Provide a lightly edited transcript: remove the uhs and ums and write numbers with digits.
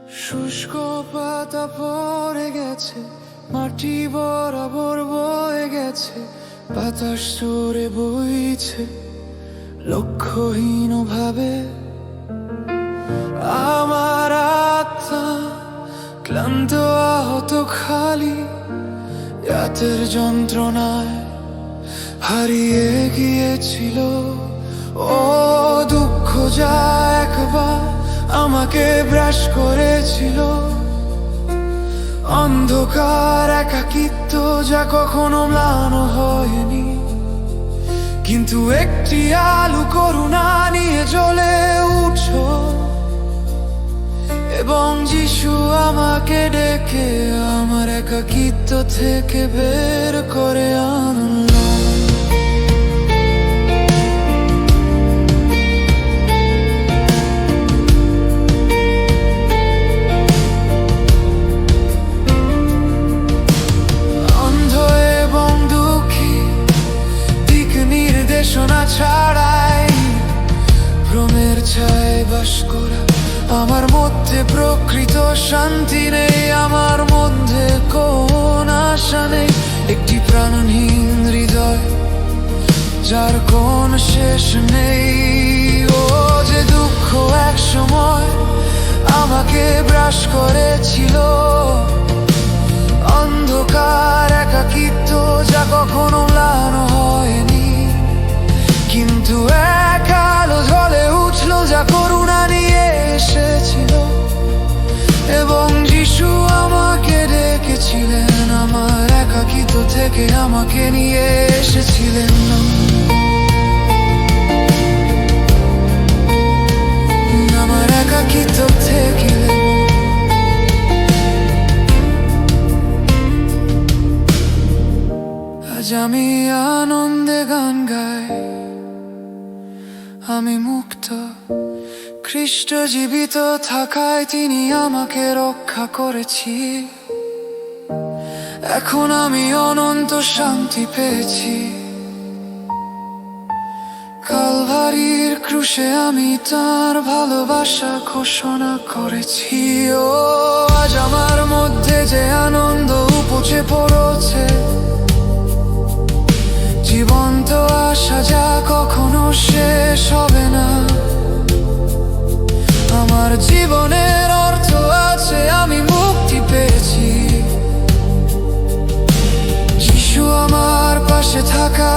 শুষ্ক পাতা পড়ে গেছে, মাটি বরাবর বয়ে গেছে, বাতাস জোরে বইছে লক্ষ্যহীন ভাবে। আমার আত্মা ক্লান্ত, আহত, খালি, রাতের যন্ত্রণায় হারিয়ে গিয়েছিল। ও দুঃখ যা একবার আমাকে গ্রাস করেছিল, অন্ধকার একাকিত্ব যা কখনো ম্লান হয়নি, কিন্তু একটি আলো করুণা নিয়ে জ্বলে উঠছ, এবং যিশু আমাকে ডেকে আমার একাকিত্ব থেকে বের করে আনল। ছাড়াই ভ্রমের ছায় বাস করা আমার মধ্যে প্রকৃত শান্তি নেই, আমার মধ্যে কোন আশা নেই। একটি প্রাণহীন হৃদয় যার কোন শেষ নেই। ও যে দুঃখ এক সময় আমাকে গ্রাস করেছিল, অন্ধকার একাকিত্ব যা কখনো ম্লান হয়নি, কিন্তু এক আলো জ্বলে উঠল যা করুণা নিয়ে এসেছিল, এবং যিশু আমাকে ডেকেছিলেন আমার একাকিত্ব থেকে আমাকে নিয়ে এসেছিলেন। আমার একাকিত্ব থেকে আজ আমি আনন্দে গান গাই, আমি মুক্ত খ্রিস্ট জীবিত থাকায় তিনি আমাকে রক্ষা করেছি। এখন আমি অনন্ত শান্তি পেয়েছি, কালভারির ক্রুশে আমি তার ভালোবাসা ঘোষণা করেছি। ও আজ আমার মধ্যে যে আনন্দ উপচে পড়েছে, জীবন্ত আশা যা কখনো শেষ হবে না। আমার জীবনের অর্থ আছে, আমি মুক্তি পেয়েছি যিশু আমার পাশে থাকা